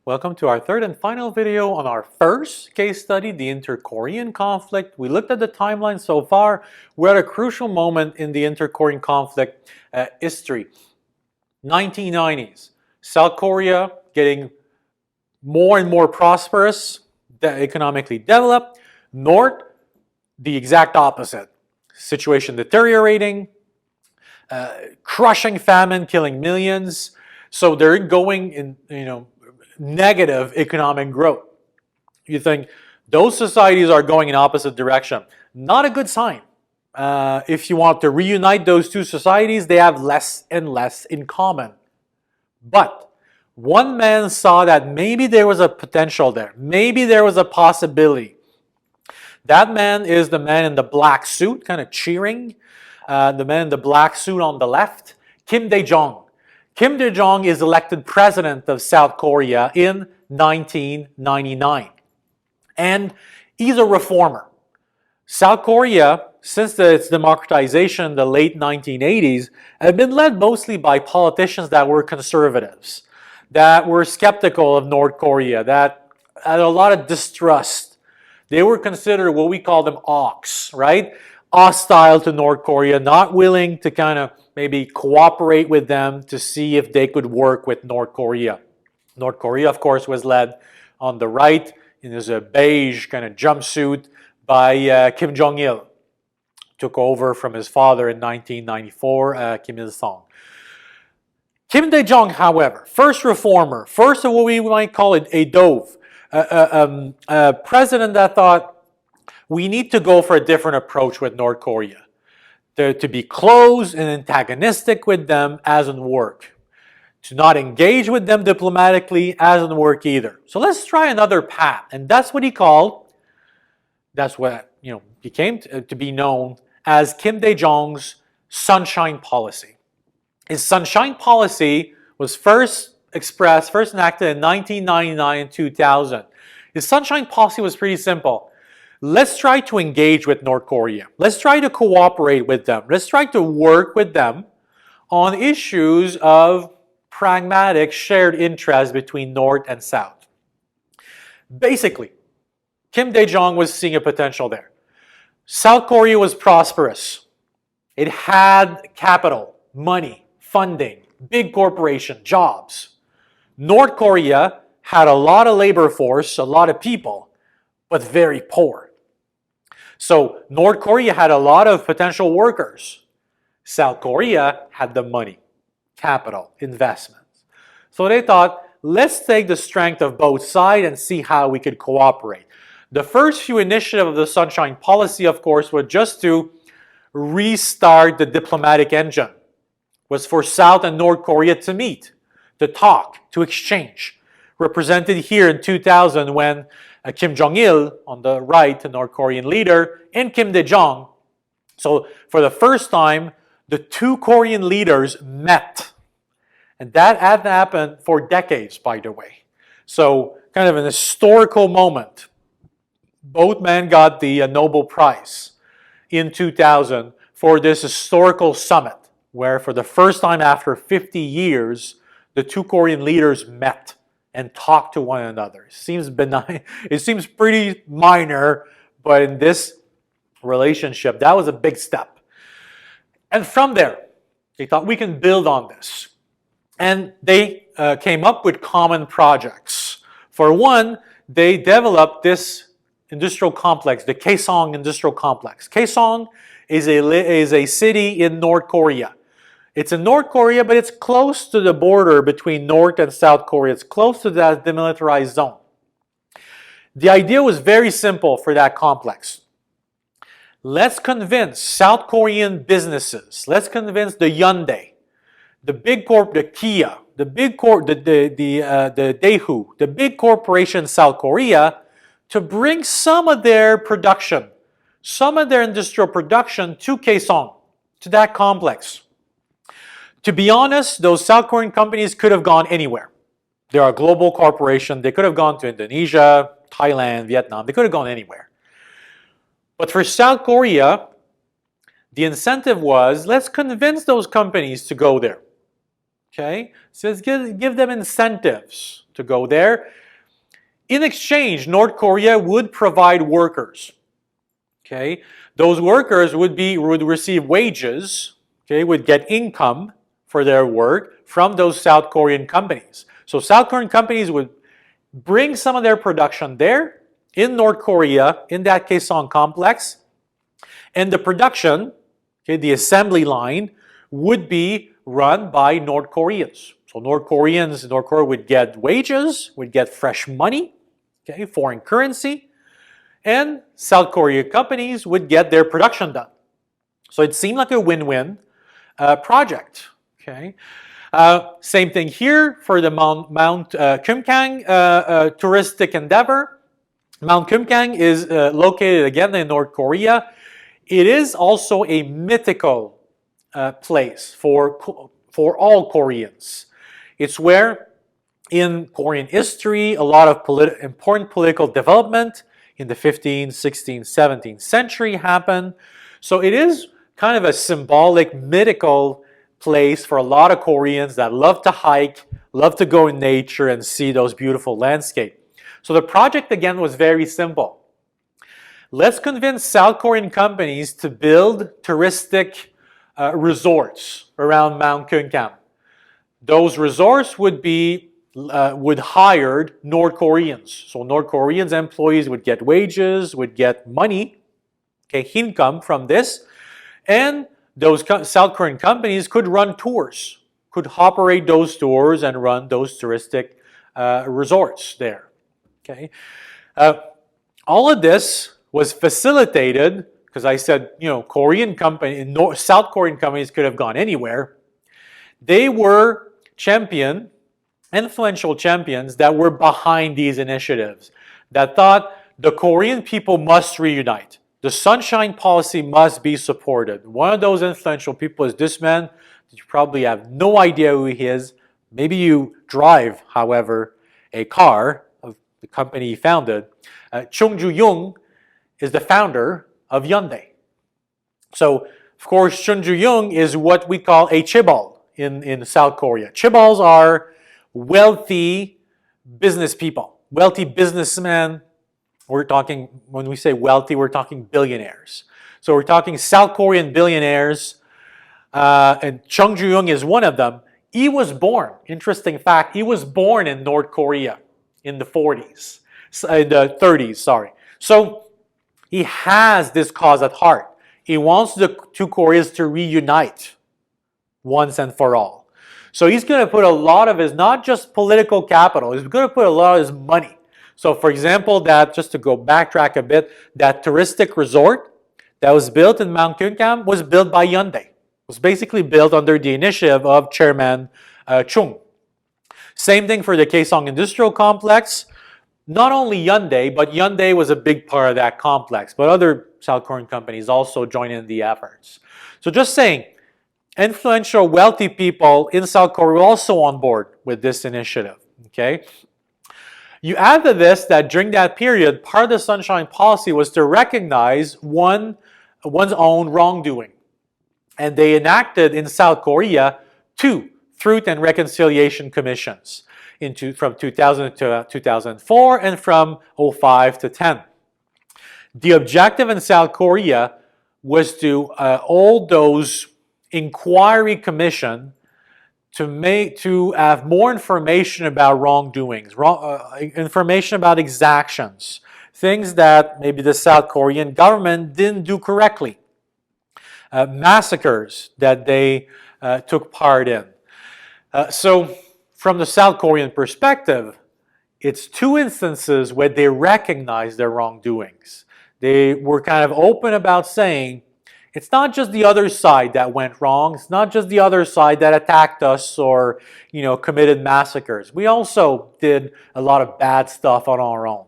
Welcome to our third and final video on our first case study, the inter-Korean conflict. We looked at the timeline so far. We're at a crucial moment in the inter-Korean conflict history. 1990s, South Korea getting more and more prosperous, economically developed. North, the exact opposite. Situation deteriorating, crushing famine, killing millions. So they're going in, negative economic growth. You think those societies are going in opposite direction. Not a good sign. If you want to reunite those two societies, they have less and less in common. But one man saw that maybe there was a potential there. Maybe there was a possibility. That man is the man in the black suit, kind of cheering. The man in the black suit on the left, Kim Dae-jung. Kim Dae-jung is elected president of South Korea in 1999. And he's a reformer. South Korea, since its democratization in the late 1980s, had been led mostly by politicians that were conservatives, that were skeptical of North Korea, that had a lot of distrust. They were considered what we call them hawks, right? Hostile to North Korea, not willing to kind of maybe cooperate with them to see if they could work with North Korea. North Korea, of course, was led on the right in his beige kind of jumpsuit by Kim Jong-il. Took over from his father in 1994, Kim Il-sung. Kim Dae-jung, however, first reformer, first of what we might call it a dove, a president that thought, we need to go for a different approach with North Korea. To be close and antagonistic with them hasn't worked. To not engage with them diplomatically hasn't worked either. So let's try another path. And that's what he called, that's what became to be known as Kim Dae-jung's sunshine policy. His sunshine policy was first enacted in 1999 and 2000. His sunshine policy was pretty simple. Let's try to engage with North Korea. Let's try to cooperate with them. Let's try to work with them on issues of pragmatic shared interest between North and South. Basically, Kim Dae-jung was seeing a potential there. South Korea was prosperous. It had capital, money, funding, big corporation, jobs. North Korea had a lot of labor force, a lot of people, but very poor. So North Korea had a lot of potential workers. South Korea had the money, capital, investments. So they thought, let's take the strength of both sides and see how we could cooperate. The first few initiatives of the Sunshine Policy, of course, were just to restart the diplomatic engine. It was for South and North Korea to meet, to talk, to exchange. Represented here in 2000 when Kim Jong-il, on the right, the North Korean leader, and Kim Dae-jung. So for the first time, the two Korean leaders met. And that hadn't happened for decades, by the way. So kind of an historical moment. Both men got the Nobel Prize in 2000 for this historical summit, where for the first time after 50 years, the two Korean leaders met and talk to one another. It seems benign. It seems pretty minor, but in this relationship, that was a big step. And from there, they thought we can build on this. And they came up with common projects. For one, they developed this industrial complex, the Kaesong Industrial Complex. Kaesong is a city in North Korea. It's in North Korea, but it's close to the border between North and South Korea. It's close to that demilitarized zone. The idea was very simple for that complex. Let's convince South Korean businesses, let's convince the Hyundai, the big the Kia, the Daewoo, the big corporation in South Korea to bring some of their production, some of their industrial production to Kaesong, to that complex. To be honest, those South Korean companies could have gone anywhere. They're a global corporation. They could have gone to Indonesia, Thailand, Vietnam. They could have gone anywhere. But for South Korea, the incentive was, let's convince those companies to go there. Okay, so give them incentives to go there. In exchange, North Korea would provide workers. Okay, those workers would receive wages. Okay, would get income for their work from those South Korean companies. So South Korean companies would bring some of their production there in North Korea, in that Kaesong complex, and the production, okay, the assembly line, would be run by North Koreans. So North Korea would get wages, would get fresh money, okay, foreign currency, and South Korean companies would get their production done. So it seemed like a win-win project. Okay. Same thing here for the Mount Kumgang touristic endeavor. Mount Kumgang is located again in North Korea. It is also a mythical place for all Koreans. It's where in Korean history a lot of important political development in the 15th, 16th, 17th century happened. So it is kind of a symbolic, mythical place for a lot of Koreans that love to hike, love to go in nature and see those beautiful landscapes. So the project again was very simple. Let's convince South Korean companies to build touristic resorts around Mount Kumgang. Those resorts would hire North Koreans. So North Koreans employees would get wages, would get money, okay, income from this, and those South Korean companies could run tours, could operate those tours and run those touristic resorts there. Okay, all of this was facilitated because I said, South Korean companies could have gone anywhere. They were influential champions that were behind these initiatives, that thought the Korean people must reunite. The Sunshine Policy must be supported. One of those influential people is this man. You probably have no idea who he is. Maybe you drive, however, a car of the company he founded. Chung Ju-young is the founder of Hyundai. So, of course, Chung Ju-young is what we call a chaebol in South Korea. Chaebols are wealthy business people, wealthy businessmen. We're talking, when we say wealthy, we're talking billionaires. So we're talking South Korean billionaires, and Chung Ju-young is one of them. He was born, interesting fact, he was born in North Korea in the 30s, sorry. So he has this cause at heart. He wants the two Koreas to reunite once and for all. So he's going to put a lot of his, not just political capital, he's going to put a lot of his money. So for example, just to go backtrack a bit, that touristic resort that was built in Mount Kumgang was built by Hyundai. It was basically built under the initiative of Chairman Chung. Same thing for the Kaesong Industrial Complex. Not only Hyundai, but Hyundai was a big part of that complex, but other South Korean companies also joined in the efforts. So just saying, influential, wealthy people in South Korea were also on board with this initiative. Okay. You add to this that during that period, part of the Sunshine Policy was to recognize one's own wrongdoing. And they enacted in South Korea 2 Truth and Reconciliation Commissions from 2000 to 2004 and from 2005 to 10. The objective in South Korea was to hold those inquiry commission to have more information about wrongdoings, information about exactions, things that maybe the South Korean government didn't do correctly, massacres that they took part in. So from the South Korean perspective, it's 2 instances where they recognized their wrongdoings. They were kind of open about saying, it's not just the other side that went wrong. It's not just the other side that attacked us or, committed massacres. We also did a lot of bad stuff on our own.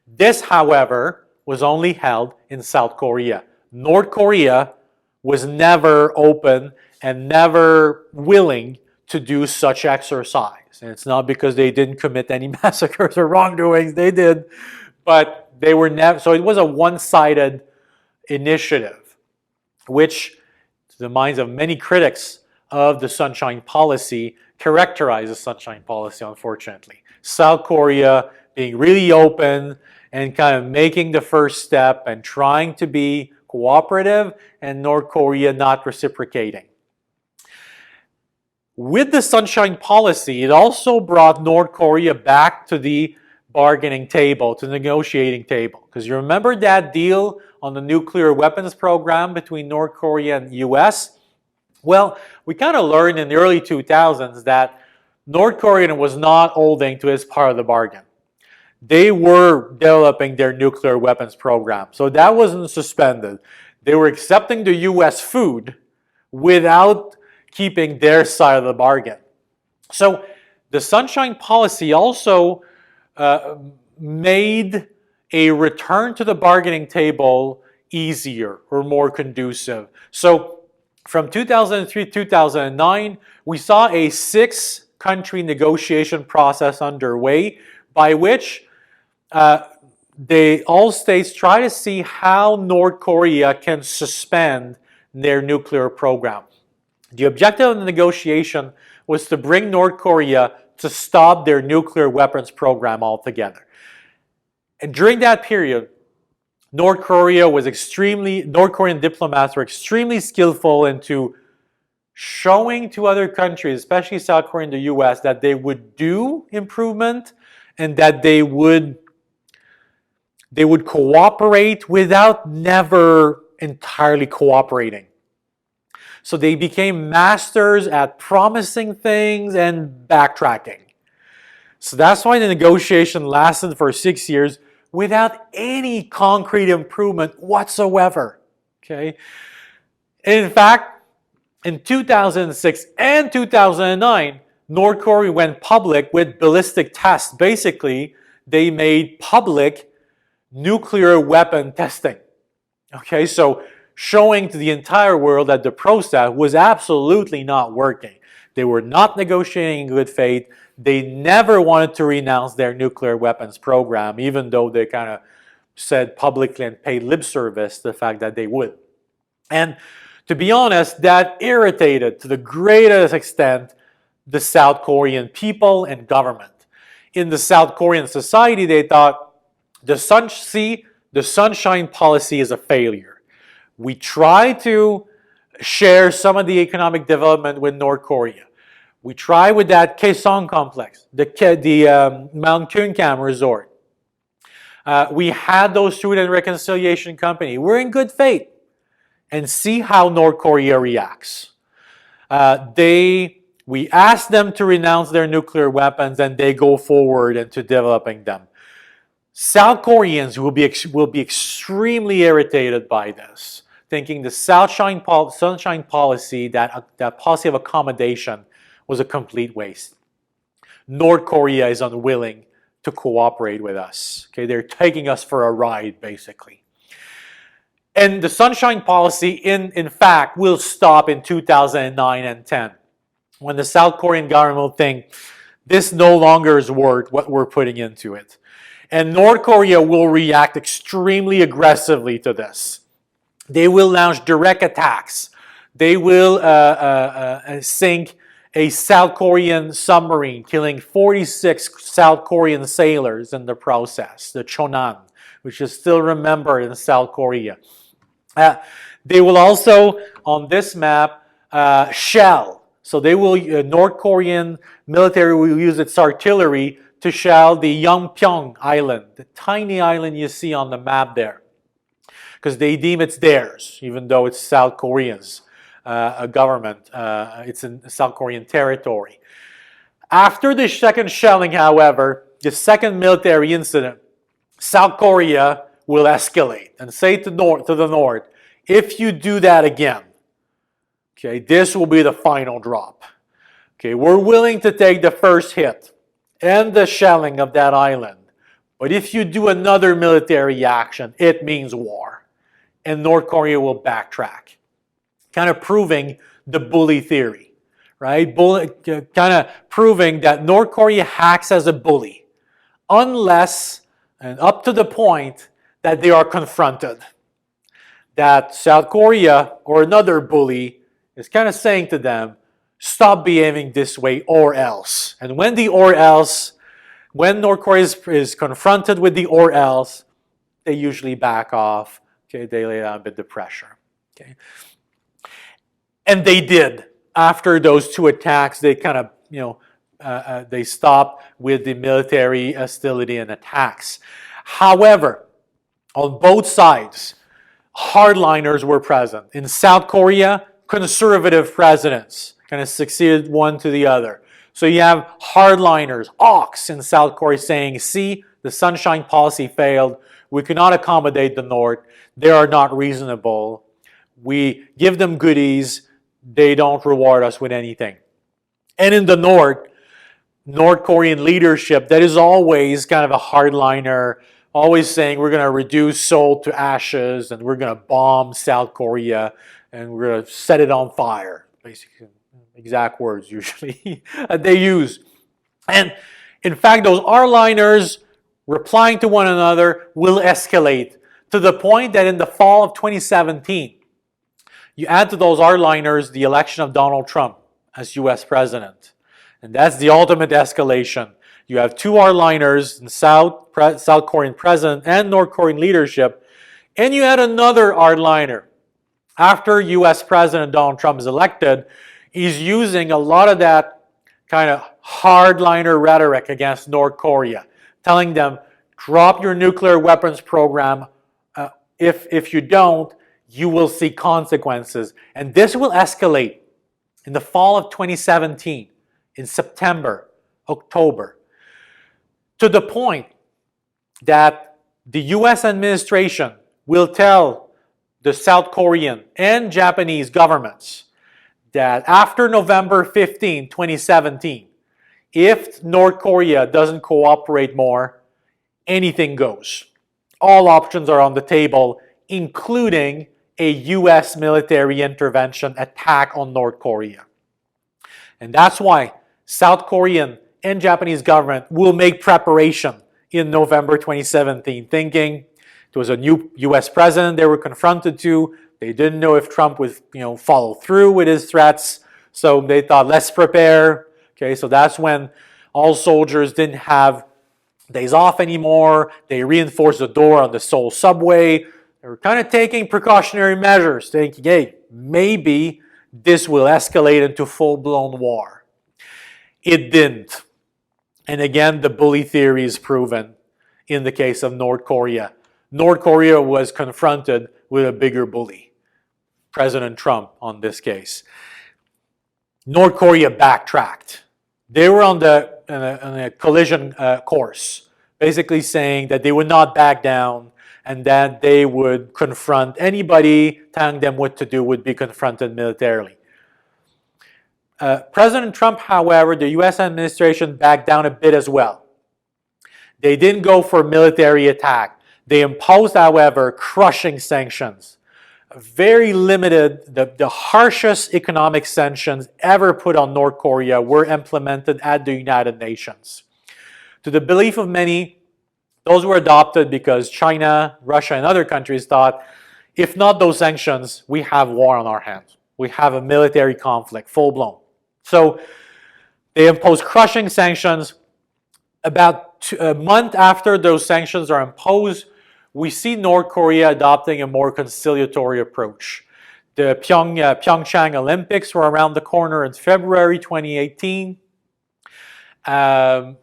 This, however, was only held in South Korea. North Korea was never open and never willing to do such exercise. And it's not because they didn't commit any massacres or wrongdoings. They did, but they were never. So it was a one-sided initiative, which, to the minds of many critics of the Sunshine Policy characterized the Sunshine Policy, unfortunately. South Korea being really open and kind of making the first step and trying to be cooperative, and North Korea not reciprocating. With the Sunshine Policy, it also brought North Korea back to the bargaining table, to the negotiating table. Because you remember that deal on the nuclear weapons program between North Korea and the US? Well, we kind of learned in the early 2000s that North Korea was not holding to its part of the bargain. They were developing their nuclear weapons program. So that wasn't suspended. They were accepting the US food without keeping their side of the bargain. So the Sunshine Policy also made a return to the bargaining table easier or more conducive. So from 2003 to 2009, we saw a 6-country negotiation process underway by which all states try to see how North Korea can suspend their nuclear program. The objective of the negotiation was to bring North Korea to stop their nuclear weapons program altogether. And during that period, North Korean diplomats were extremely skillful into showing to other countries, especially South Korea and the US, that they would do improvement and that they would cooperate without never entirely cooperating. So they became masters at promising things and backtracking. So that's why the negotiation lasted for 6 years without any concrete improvement whatsoever. Okay? In fact, in 2006 and 2009, North Korea went public with ballistic tests. Basically, they made public nuclear weapon testing. Okay, so showing to the entire world that the process was absolutely not working. They were not negotiating in good faith. They never wanted to renounce their nuclear weapons program, even though they kind of said publicly and paid lip service to the fact that they would. And to be honest, that irritated to the greatest extent the South Korean people and government. In the South Korean society, they thought the Sunshine Policy is a failure. We try to share some of the economic development with North Korea. We try with that Kaesong complex, the Mount Kunkam resort. We had those Truth and Reconciliation Company. We're in good faith. And see how North Korea reacts. We ask them to renounce their nuclear weapons and they go forward into developing them. South Koreans will be extremely irritated by this, thinking the Sunshine Policy, that policy of accommodation, was a complete waste. North Korea is unwilling to cooperate with us. Okay, they're taking us for a ride, basically. And the Sunshine Policy, in fact, will stop in 2009 and 10, when the South Korean government will think this no longer is worth what we're putting into it. And North Korea will react extremely aggressively to this. They will launch direct attacks. They will sink a South Korean submarine, killing 46 South Korean sailors in the process, the Chonan, which is still remembered in South Korea. They will also, on this map, shell. So they will, North Korean military will use its artillery to shell the Yeonpyeong Island, the tiny island you see on the map there. Because they deem it's theirs, even though it's South Koreans' government. It's in South Korean territory. After the second shelling, however, the second military incident, South Korea will escalate and say to the North, if you do that again, okay, this will be the final drop. Okay, we're willing to take the first hit and the shelling of that island. But if you do another military action, it means war. And North Korea will backtrack. Kind of proving the bully theory, right? Kind of proving that North Korea acts as a bully unless and up to the point that they are confronted. That South Korea or another bully is kind of saying to them, stop behaving this way or else. And when when North Korea is confronted with the or else, they usually back off. Okay, they lay down a bit of pressure. Okay, and they did. After those two attacks, they kind of, they stopped with the military hostility and attacks. However, on both sides, hardliners were present. In South Korea, conservative presidents kind of succeeded one to the other. So you have hardliners, hawks in South Korea saying, see, the sunshine policy failed. We cannot accommodate the North. They are not reasonable. We give them goodies. They don't reward us with anything. And in the North Korean leadership that is always kind of a hardliner, always saying we're going to reduce Seoul to ashes and we're going to bomb South Korea and we're going to set it on fire. Basically, exact words usually they use. And in fact, those hardliners replying to one another will escalate to the point that in the fall of 2017, you add to those hardliners the election of Donald Trump as U.S. president. And that's the ultimate escalation. You have two hardliners, South Korean president and North Korean leadership, and you add another hardliner. After U.S. President Donald Trump is elected, he's using a lot of that kind of hardliner rhetoric against North Korea, telling them, drop your nuclear weapons program. If you don't, you will see consequences. And this will escalate in the fall of 2017, in September, October, to the point that the U.S. administration will tell the South Korean and Japanese governments that after November 15, 2017, if North Korea doesn't cooperate more, anything goes. All options are on the table, including a U.S. military intervention attack on North Korea. And that's why South Korean and Japanese government will make preparation in November 2017, thinking it was a new U.S. president they were confronted to. They didn't know if Trump would, follow through with his threats. So they thought, let's prepare. Okay, so that's when all soldiers didn't have days off anymore. They reinforced the door on the Seoul subway. They were kind of taking precautionary measures, thinking, hey, maybe this will escalate into full-blown war. It didn't. And again, the bully theory is proven in the case of North Korea. North Korea was confronted with a bigger bully, President Trump on this case. North Korea backtracked. They were on a collision course, basically saying that they would not back down and that they would confront anybody telling them what to do would be confronted militarily. President Trump, however, the U.S. administration backed down a bit as well. They didn't go for military attack. They imposed, however, crushing sanctions. Very limited, the harshest economic sanctions ever put on North Korea were implemented at the United Nations. To the belief of many, those were adopted because China, Russia, and other countries thought, if not those sanctions, we have war on our hands. We have a military conflict, full-blown. So they imposed crushing sanctions. About a month after those sanctions are imposed, we see North Korea adopting a more conciliatory approach. The Pyeongchang Olympics were around the corner in February 2018. To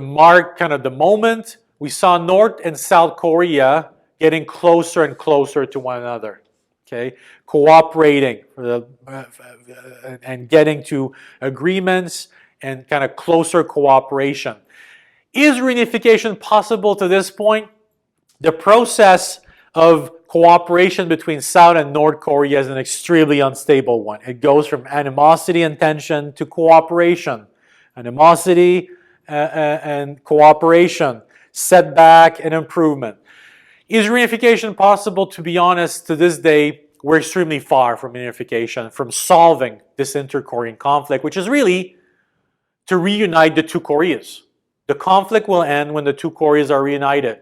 mark kind of the moment, we saw North and South Korea getting closer and closer to one another. Okay, cooperating and getting to agreements and kind of closer cooperation. Is reunification possible to this point? The process of cooperation between South and North Korea is an extremely unstable one. It goes from animosity and tension to cooperation. Animosity and cooperation, setback and improvement. Is reunification possible? To be honest, to this day, we're extremely far from reunification, from solving this inter-Korean conflict, which is really to reunite the two Koreas. The conflict will end when the two Koreas are reunited.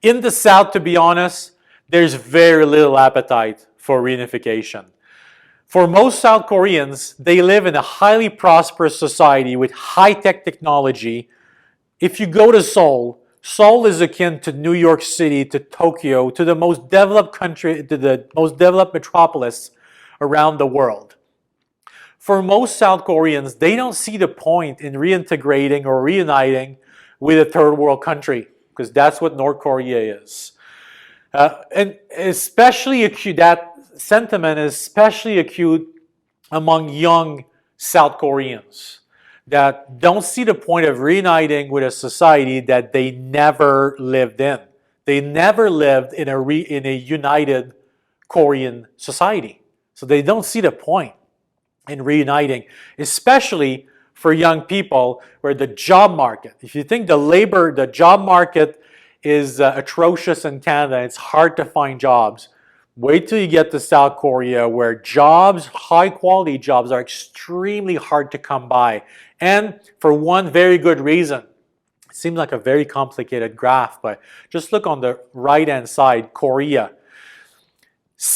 In the South, to be honest, there's very little appetite for reunification. For most South Koreans, they live in a highly prosperous society with high-tech technology. If you go to Seoul, Seoul is akin to New York City, to Tokyo, to the most developed country, to the most developed metropolis around the world. For most South Koreans, they don't see the point in reintegrating or reuniting with a third world country, because that's what North Korea is. And especially acute, that sentiment is especially acute among young South Koreans that don't see the point of reuniting with a society that they never lived in. They never lived in a united Korean society. So they don't see the point in reuniting, especially for young people where the job market, if you think the job market is atrocious in Canada, it's hard to find jobs, wait till you get to South Korea where jobs, high quality jobs, are extremely hard to come by. And for one very good reason. It seems like a very complicated graph, but just look on the right hand side, Korea.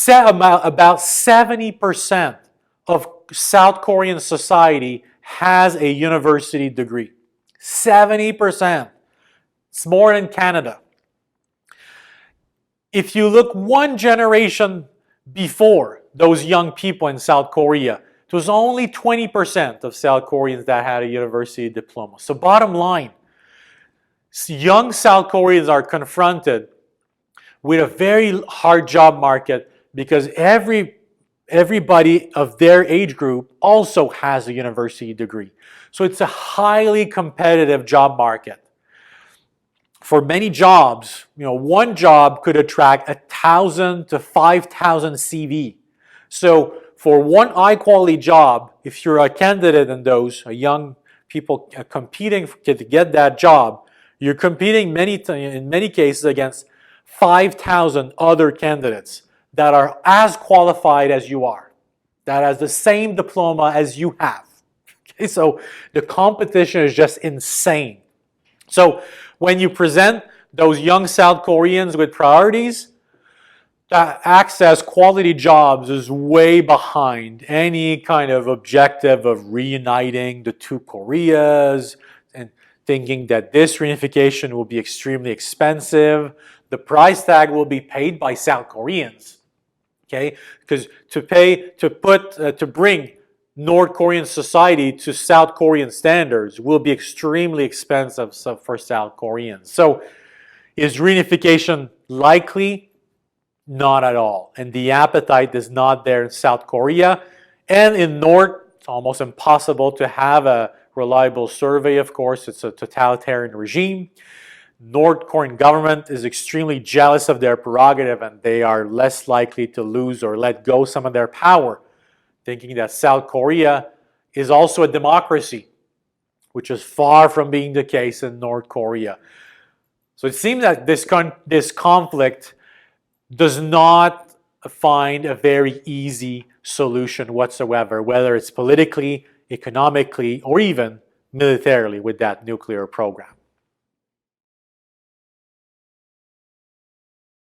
About 70% of South Korean society has a university degree. 70%. It's more than Canada. If you look one generation before those young people in South Korea, it was only 20% of South Koreans that had a university diploma. So bottom line, young South Koreans are confronted with a very hard job market because everybody of their age group also has a university degree. So it's a highly competitive job market. For many jobs, one job could attract 1,000 to 5,000 CV. So for one high-quality job, if you're a candidate in those, a young people competing to get that job, you're competing in many cases against 5,000 other candidates that are as qualified as you are, that has the same diploma as you have. Okay, so the competition is just insane. So when you present those young South Koreans with priorities, that access quality jobs is way behind any kind of objective of reuniting the two Koreas and thinking that this reunification will be extremely expensive. The price tag will be paid by South Koreans, okay? Because to bring North Korean society to South Korean standards will be extremely expensive for South Koreans. So is reunification likely? Not at all. And the appetite is not there in South Korea. And in North, it's almost impossible to have a reliable survey, of course. It's a totalitarian regime. North Korean government is extremely jealous of their prerogative, and they are less likely to lose or let go some of their power, thinking that South Korea is also a democracy, which is far from being the case in North Korea. So it seems that this conflict does not find a very easy solution whatsoever, whether it's politically, economically, or even militarily with that nuclear program.